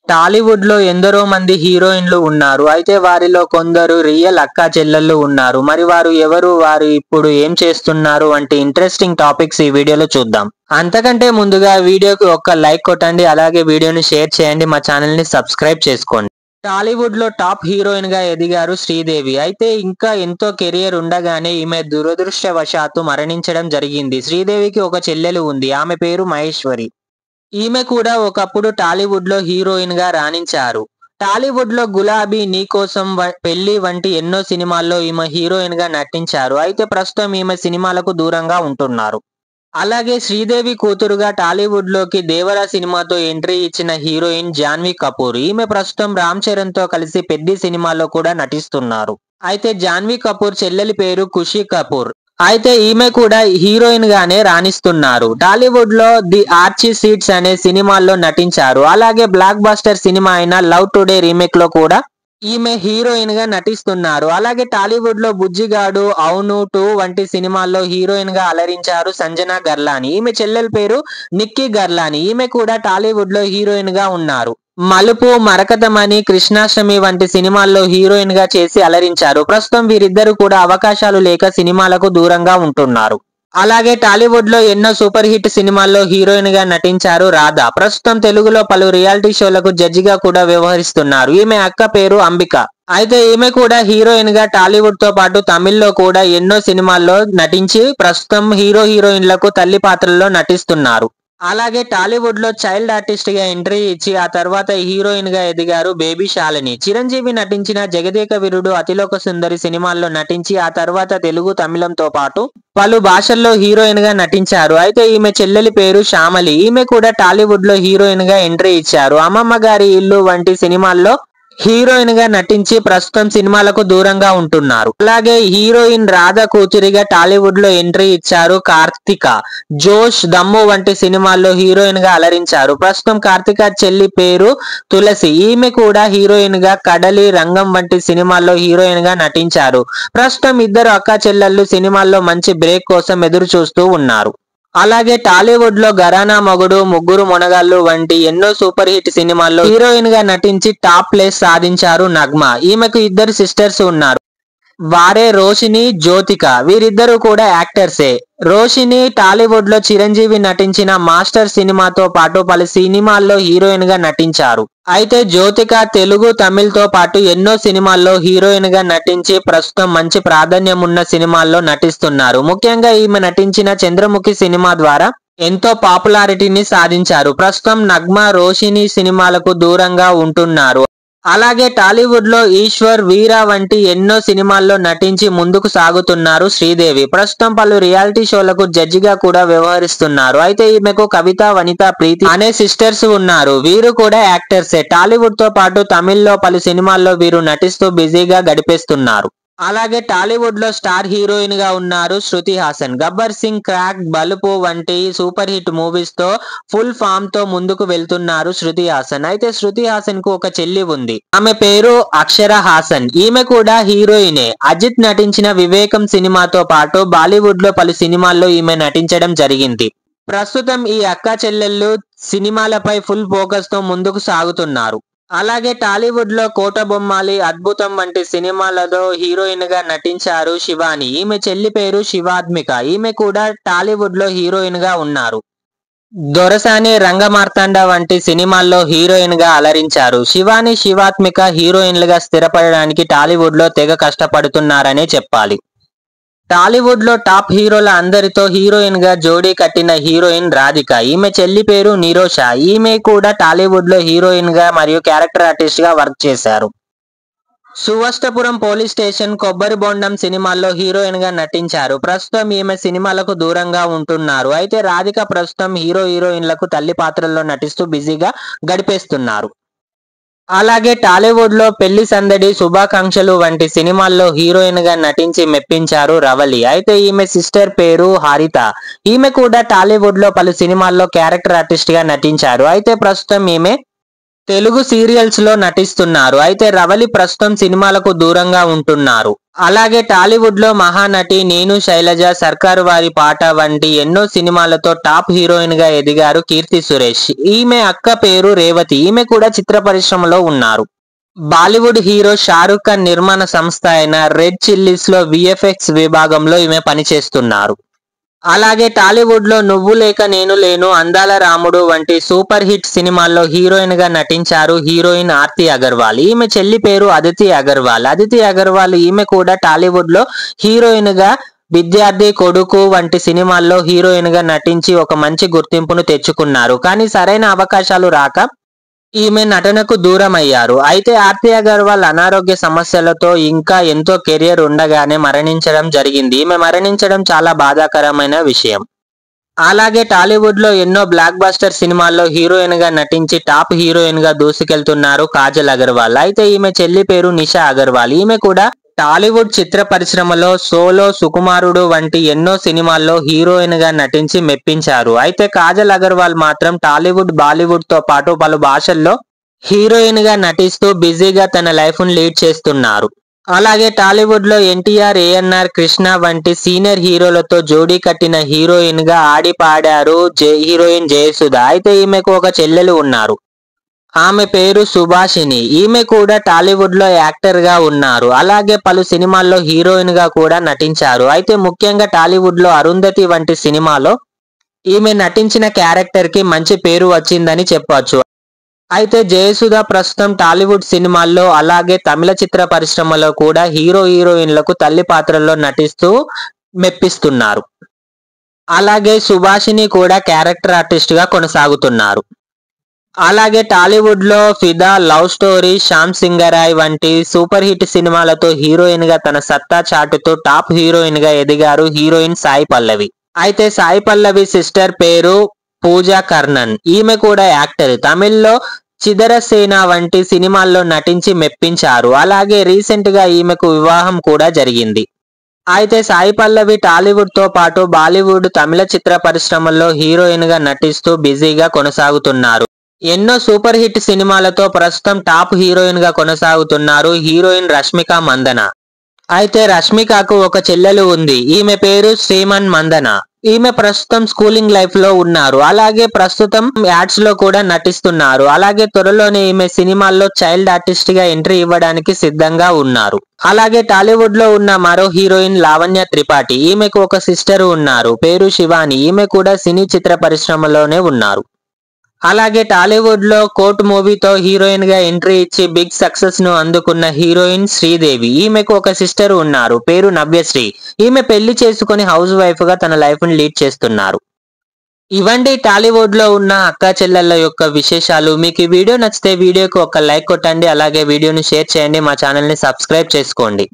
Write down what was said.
టాలీవుడ్ లో ఎందరో మంది హీరోయిన్లు ఉన్నారు. అయితే వారిలో కొందరు రియల్ అక్కా చెల్లెళ్ళు ఉన్నారు. మరి వారు ఎవరు? వారు ఇప్పుడు ఏం చేస్తున్నారు? వంటి ఇంట్రెస్టింగ్ టాపిక్స్ ఈ వీడియోలో చూద్దాం. అంతకంటే ముందుగా వీడియోకి ఒక్క లైక్ కొట్టండి. అలాగే వీడియోని షేర్ చేయండి. మా ఛానల్ ని సబ్స్క్రైబ్ చేసుకోండి. టాలీవుడ్ లో టాప్ హీరోయిన్ గా ఎదిగారు శ్రీదేవి. అయితే ఇంకా ఎంతో కెరియర్ ఉండగానే ఈమె దురదృష్టవశాత్తు మరణించడం జరిగింది. శ్రీదేవికి ఒక చెల్లెలు ఉంది. ఆమె పేరు మహేశ్వరి. ఈమె కూడా ఒకప్పుడు టాలీవుడ్ లో హీరోయిన్ గా రాణించారు. టాలీవుడ్ లో గులాబీ, నీకోసం, పెళ్లి వంటి ఎన్నో సినిమాల్లో ఈమె హీరోయిన్ గా నటించారు. అయితే ప్రస్తుతం ఈమె సినిమాలకు దూరంగా ఉంటున్నారు. అలాగే శ్రీదేవి కూతురుగా టాలీవుడ్ లోకి దేవరా సినిమాతో ఎంట్రీ ఇచ్చిన హీరోయిన్ జాన్వీ కపూర్. ఈమె ప్రస్తుతం రామ్ చరణ్ తో కలిసి పెద్ది సినిమాలో కూడా నటిస్తున్నారు. అయితే జాన్వీ కపూర్ చెల్లెలి పేరు ఖుషీ కపూర్. అయితే ఈమె కూడా హీరోయిన్ గానే రాణిస్తున్నారు. టాలీవుడ్ లో ది ఆర్చీ సీట్స్ అనే సినిమాల్లో నటించారు. అలాగే బ్లాక్ బస్టర్ సినిమా అయిన లవ్ టుడే రీమేక్ లో కూడా ఈమె హీరోయిన్ గా నటిస్తున్నారు. అలాగే టాలీవుడ్ లో బుజ్జిగాడు, అవును 2 వంటి సినిమాల్లో హీరోయిన్ గా అలరించారు సంజన గర్లాని. ఈమె చెల్లెల పేరు నిక్కీ గర్లాని. ఈమె కూడా టాలీవుడ్ లో హీరోయిన్ గా ఉన్నారు. మలుపు, మరకతమణి, కృష్ణాష్టమి వంటి సినిమాల్లో హీరోయిన్ గా చేసి అలరించారు. ప్రస్తుతం వీరిద్దరు కూడా అవకాశాలు లేక సినిమాలకు దూరంగా ఉంటున్నారు. అలాగే టాలీవుడ్ లో ఎన్నో సూపర్ హిట్ సినిమాల్లో హీరోయిన్ గా నటించారు రాధ. ప్రస్తుతం తెలుగులో పలు రియాలిటీ షోలకు జడ్జిగా కూడా వ్యవహరిస్తున్నారు. ఈమె అక్క పేరు అంబిక. అయితే ఈమె కూడా హీరోయిన్ గా టాలీవుడ్ తో పాటు తమిళ్లో కూడా ఎన్నో సినిమాల్లో నటించి ప్రస్తుతం హీరోయిన్లకు తల్లి పాత్రల్లో నటిస్తున్నారు. అలాగే టాలీవుడ్ లో చైల్డ్ ఆర్టిస్ట్ గా ఎంట్రీ ఇచ్చి ఆ తర్వాత హీరోయిన్ గా ఎదిగారు బేబీ శాలిని. చిరంజీవి నటించిన జగదేక వీరుడు, అతిలోక సుందరి సినిమాల్లో నటించి ఆ తర్వాత తెలుగు, తమిళంతో పాటు పలు భాషల్లో హీరోయిన్ గా నటించారు. అయితే ఈమె చెల్లెలి పేరు శ్యామలి. ఈమె కూడా టాలీవుడ్ లో హీరోయిన్ గా ఎంట్రీ ఇచ్చారు. అమ్మమ్మ గారి ఇల్లు వంటి సినిమాల్లో హీరోయిన్ గా నటించి ప్రస్తుతం సినిమాలకు దూరంగా ఉంటున్నారు. అలాగే హీరోయిన్ రాధ కూతురిగా టాలీవుడ్ లో ఎంట్రీ ఇచ్చారు కార్తిక. జోష్, దమ్ము వంటి సినిమాల్లో హీరోయిన్ గా అలరించారు. ప్రస్తుతం కార్తిక చెల్లి పేరు తులసి. ఈమె కూడా హీరోయిన్ గా కడలి, రంగం వంటి సినిమాల్లో హీరోయిన్ గా నటించారు. ప్రస్తుతం ఇద్దరు అక్కా చెల్లెళ్ళు సినిమాల్లో మంచి బ్రేక్ కోసం ఎదురు చూస్తూ ఉన్నారు. అలాగే టాలీవుడ్ లో ఘరానా మొగుడు, ముగ్గురు మొనగాళ్ళు వంటి ఎన్నో సూపర్ హిట్ సినిమాల్లో హీరోయిన్ గా నటించి టాప్ ప్లేస్ సాధించారు నగ్మ. ఈమెకు ఇద్దరు సిస్టర్స్ ఉన్నారు. వారే రోషిని, జ్యోతిక. వీరిద్దరూ కూడా యాక్టర్సే. రోషిని టాలీవుడ్ లో చిరంజీవి నటించిన మాస్టర్ సినిమాతో పాటు పలు సినిమాల్లో హీరోయిన్ గా నటించారు. అయితే జ్యోతిక తెలుగు, తమిళ్ తో పాటు ఎన్నో సినిమాల్లో హీరోయిన్ గా నటించి ప్రస్తుతం మంచి ప్రాధాన్యం ఉన్న సినిమాల్లో నటిస్తున్నారు. ముఖ్యంగా ఈమె నటించిన చంద్రముఖి సినిమా ద్వారా ఎంతో పాపులారిటీని సాధించారు. ప్రస్తుతం నగ్మ, రోషిని సినిమాలకు దూరంగా ఉంటున్నారు. అలాగే టాలీవుడ్ లో ఈశ్వర్, వీర వంటి ఎన్నో సినిమాల్లో నటించి ముందుకు సాగుతున్నారు శ్రీదేవి. ప్రస్తుతం పలు రియాలిటీ షోలకు జడ్జిగా కూడా వ్యవహరిస్తున్నారు. అయితే ఈమెకు కవిత, వనిత, ప్రీతి అనే సిస్టర్స్ ఉన్నారు. వీరు కూడా యాక్టర్సే. టాలీవుడ్ తో పాటు తమిళ్లో పలు సినిమాల్లో వీరు నటిస్తూ బిజీగా గడిపేస్తున్నారు. అలాగే టాలీవుడ్ లో స్టార్ హీరోయిన్ గా ఉన్నారు శృతి హాసన్. గబ్బర్ సింగ్, క్రాక్, బలుపు వంటి సూపర్ హిట్ మూవీస్ తో ఫుల్ ఫామ్ తో ముందుకు వెళ్తున్నారు శృతి హాసన్. అయితే శృతి హాసన్ కు ఒక చెల్లి ఉంది. ఆమె పేరు అక్షర హాసన్. ఈమె కూడా హీరోయినే. అజిత్ నటించిన వివేకం సినిమాతో పాటు బాలీవుడ్ లో పలు సినిమాల్లో ఈమె నటించడం జరిగింది. ప్రస్తుతం ఈ అక్కా చెల్లెళ్ళు సినిమాలపై ఫుల్ ఫోకస్ తో ముందుకు సాగుతున్నారు. అలాగే టాలీవుడ్ లో కోట బొమ్మాలి, అద్భుతం వంటి సినిమాలలో హీరోయిన్ గా నటించారు శివాని. ఈమె చెల్లి పేరు శివాత్మిక. ఈమె కూడా టాలీవుడ్ లో హీరోయిన్ గా ఉన్నారు. దొరసాని, రంగమార్తాండ వంటి సినిమాల్లో హీరోయిన్ గా అలరించారు. శివాని, శివాత్మిక హీరోయిన్లుగా స్థిరపడడానికి టాలీవుడ్ లో తెగ కష్టపడుతున్నారనే చెప్పాలి. టాలీవుడ్ లో టాప్ హీరోల అందరితో హీరోయిన్ గా జోడీ కట్టిన హీరోయిన్ రాధిక. ఈమె చెల్లి పేరు నిరోష. ఈమె కూడా టాలీవుడ్ లో హీరోయిన్ గా మరియు క్యారెక్టర్ ఆర్టిస్ట్ గా వర్క్ చేశారు. సువస్తపురం పోలీస్ స్టేషన్, కొబ్బరి బొండం సినిమాల్లో హీరోయిన్ గా నటించారు. ప్రస్తుతం ఈమె సినిమాలకు దూరంగా ఉంటున్నారు. అయితే రాధిక ప్రస్తుతం హీరోయిన్లకు తల్లి పాత్రల్లో నటిస్తూ బిజీగా గడిపేస్తున్నారు. అలాగే టాలీవుడ్ లో పెళ్లి సందడి, శుభాకాంక్షలు వంటి సినిమాల్లో హీరోయిన్ గా నటించి మెప్పించారు రవలి. అయితే ఈమె సిస్టర్ పేరు హారిత. ఈమె కూడా టాలీవుడ్ లో పలు సినిమాల్లో క్యారెక్టర్ ఆర్టిస్ట్ గా నటించారు. అయితే ప్రస్తుతం ఈమె తెలుగు సీరియల్స్ లో నటిస్తున్నారు. అయితే రవలి ప్రస్తుతం సినిమాలకు దూరంగా ఉంటున్నారు. అలాగే టాలీవుడ్ లో మహానటి నేను శైలజ, సర్కారు వారి పాట వంటి ఎన్నో సినిమాలతో టాప్ హీరోయిన్ గా ఎదిగారు కీర్తి సురేష్. ఈమె అక్క పేరు రేవతి. ఈమె కూడా చిత్ర పరిశ్రమలో ఉన్నారు. బాలీవుడ్ హీరో షారుఖ్ ఖాన్ నిర్మాణ సంస్థ అయిన రెడ్ చిల్లీస్ లో విఎఫ్ఎక్స్ విభాగంలో ఈమె పనిచేస్తున్నారు. అలాగే టాలీవుడ్ లో నువ్వు లేక నేను లేను, అందాల రాముడు వంటి సూపర్ హిట్ సినిమాల్లో హీరోయిన్ గా నటించారు హీరోయిన్ ఆర్తి అగర్వాల్. ఈమె చెల్లి పేరు అదితి అగర్వాల్. అదితి అగర్వాల్ ఈమె కూడా టాలీవుడ్ లో హీరోయిన్ గా విద్యార్థి, కొడుకు వంటి సినిమాల్లో హీరోయిన్ గా నటించి ఒక మంచి గుర్తింపును తెచ్చుకున్నారు. కానీ సరైన అవకాశాలు రాక ఈమె నటనకు దూరమయ్యారు. అయితే ఆర్తి అగర్వాల్ అనారోగ్య సమస్యలతో ఇంకా ఎంతో కెరియర్ ఉండగానే మరణించడం జరిగింది. ఈమె మరణించడం చాలా బాధాకరమైన విషయం. అలాగే టాలీవుడ్ లో ఎన్నో బ్లాక్ బస్టర్ సినిమాల్లో హీరోయిన్ గా నటించి టాప్ హీరోయిన్ గా దూసుకెళ్తున్నారు కాజల్ అగర్వాల్. అయితే ఈమె చెల్లి పేరు నిషా అగర్వాల్. ఈమె కూడా టాలీవుడ్ చిత్ర పరిశ్రమలో సోలో, సుకుమారుడు వంటి ఎన్నో సినిమాల్లో హీరోయిన్ గా నటించి మెప్పించారు. అయితే కాజల్ అగర్వాల్ మాత్రం టాలీవుడ్, బాలీవుడ్ తో పాటు పలు భాషల్లో హీరోయిన్ గా నటిస్తూ బిజీగా తన లైఫ్ ను లీడ్ చేస్తున్నారు. అలాగే టాలీవుడ్ లో ఎన్టీఆర్, ఏఎన్ఆర్, కృష్ణ వంటి సీనియర్ హీరోలతో జోడీ కట్టిన హీరోయిన్ గా ఆడి పాడారు హీరోయిన్ జయసుధ. అయితే ఈమెకు ఒక చెల్లెలు ఉన్నారు. ఆమె పేరు సుభాషిణి. ఈమె కూడా టాలీవుడ్ లో యాక్టర్ గా ఉన్నారు. అలాగే పలు సినిమాల్లో హీరోయిన్ గా కూడా నటించారు. అయితే ముఖ్యంగా టాలీవుడ్ లో అరుంధతి వంటి సినిమాలో ఈమె నటించిన క్యారెక్టర్ కి మంచి పేరు వచ్చిందని చెప్పొచ్చు. అయితే జయసుధ ప్రస్తుతం టాలీవుడ్ సినిమాల్లో అలాగే తమిళ చిత్ర పరిశ్రమలో కూడా హీరోయిన్లకు తల్లి పాత్రల్లో నటిస్తూ మెప్పిస్తున్నారు. అలాగే సుభాషిని కూడా క్యారెక్టర్ ఆర్టిస్ట్ గా కొనసాగుతున్నారు. అలాగే టాలీవుడ్ లో ఫిదా, లవ్ స్టోరీ, శ్యామ్ సింగరాయ్ వంటి సూపర్ హిట్ సినిమాలతో హీరోయిన్ గా తన సత్తా చాటుతూ టాప్ హీరోయిన్ గా ఎదిగారు హీరోయిన్ సాయి పల్లవి. అయితే సాయి పల్లవి సిస్టర్ పేరు పూజా కర్ణన్. ఈమె కూడా యాక్టర్. తమిళ్లో చిదరసేన వంటి సినిమాల్లో నటించి మెప్పించారు. అలాగే రీసెంట్ గా ఈమెకు వివాహం కూడా జరిగింది. అయితే సాయి పల్లవి టాలీవుడ్ తో పాటు బాలీవుడ్, తమిళ చిత్ర పరిశ్రమల్లో హీరోయిన్ గా నటిస్తూ బిజీగా కొనసాగుతున్నారు. ఎన్నో సూపర్ హిట్ సినిమాలతో ప్రస్తుతం టాప్ హీరోయిన్ గా కొనసాగుతున్నారు హీరోయిన్ రష్మిక మందన. అయితే రష్మికకు ఒక చెల్లెలు ఉంది. ఈమె పేరు శ్రీమన్ మందన. ఈమె ప్రస్తుతం స్కూలింగ్ లైఫ్ లో ఉన్నారు. అలాగే ప్రస్తుతం యాడ్స్ లో కూడా నటిస్తున్నారు. అలాగే త్వరలోనే ఈమె సినిమాల్లో చైల్డ్ ఆర్టిస్ట్ గా ఎంట్రీ ఇవ్వడానికి సిద్ధంగా ఉన్నారు. అలాగే టాలీవుడ్ లో ఉన్న మరో హీరోయిన్ లావణ్య త్రిపాఠి. ఈమెకు ఒక సిస్టర్ ఉన్నారు. పేరు శివాని. ఈమె కూడా సినీ చిత్ర పరిశ్రమలోనే ఉన్నారు. అలాగే టాలీవుడ్ లో కోర్ట్ మూవీతో హీరోయిన్ గా ఎంట్రీ ఇచ్చి బిగ్ సక్సెస్ ను అందుకున్న హీరోయిన్ శ్రీదేవి. ఈమెకు ఒక సిస్టర్ ఉన్నారు. పేరు నవ్యశ్రీ. ఈమె పెళ్లి చేసుకుని హౌస్ వైఫ్ గా తన లైఫ్ ని లీడ్ చేస్తున్నారు. ఇవండి టాలీవుడ్ లో ఉన్న అక్కా చెల్లెళ్ళ యొక్క విశేషాలు. మీకు ఈ వీడియో నచ్చితే వీడియోకి ఒక లైక్ కొట్టండి. అలాగే వీడియోని షేర్ చేయండి. మా ఛానల్ ని సబ్స్క్రైబ్ చేసుకోండి.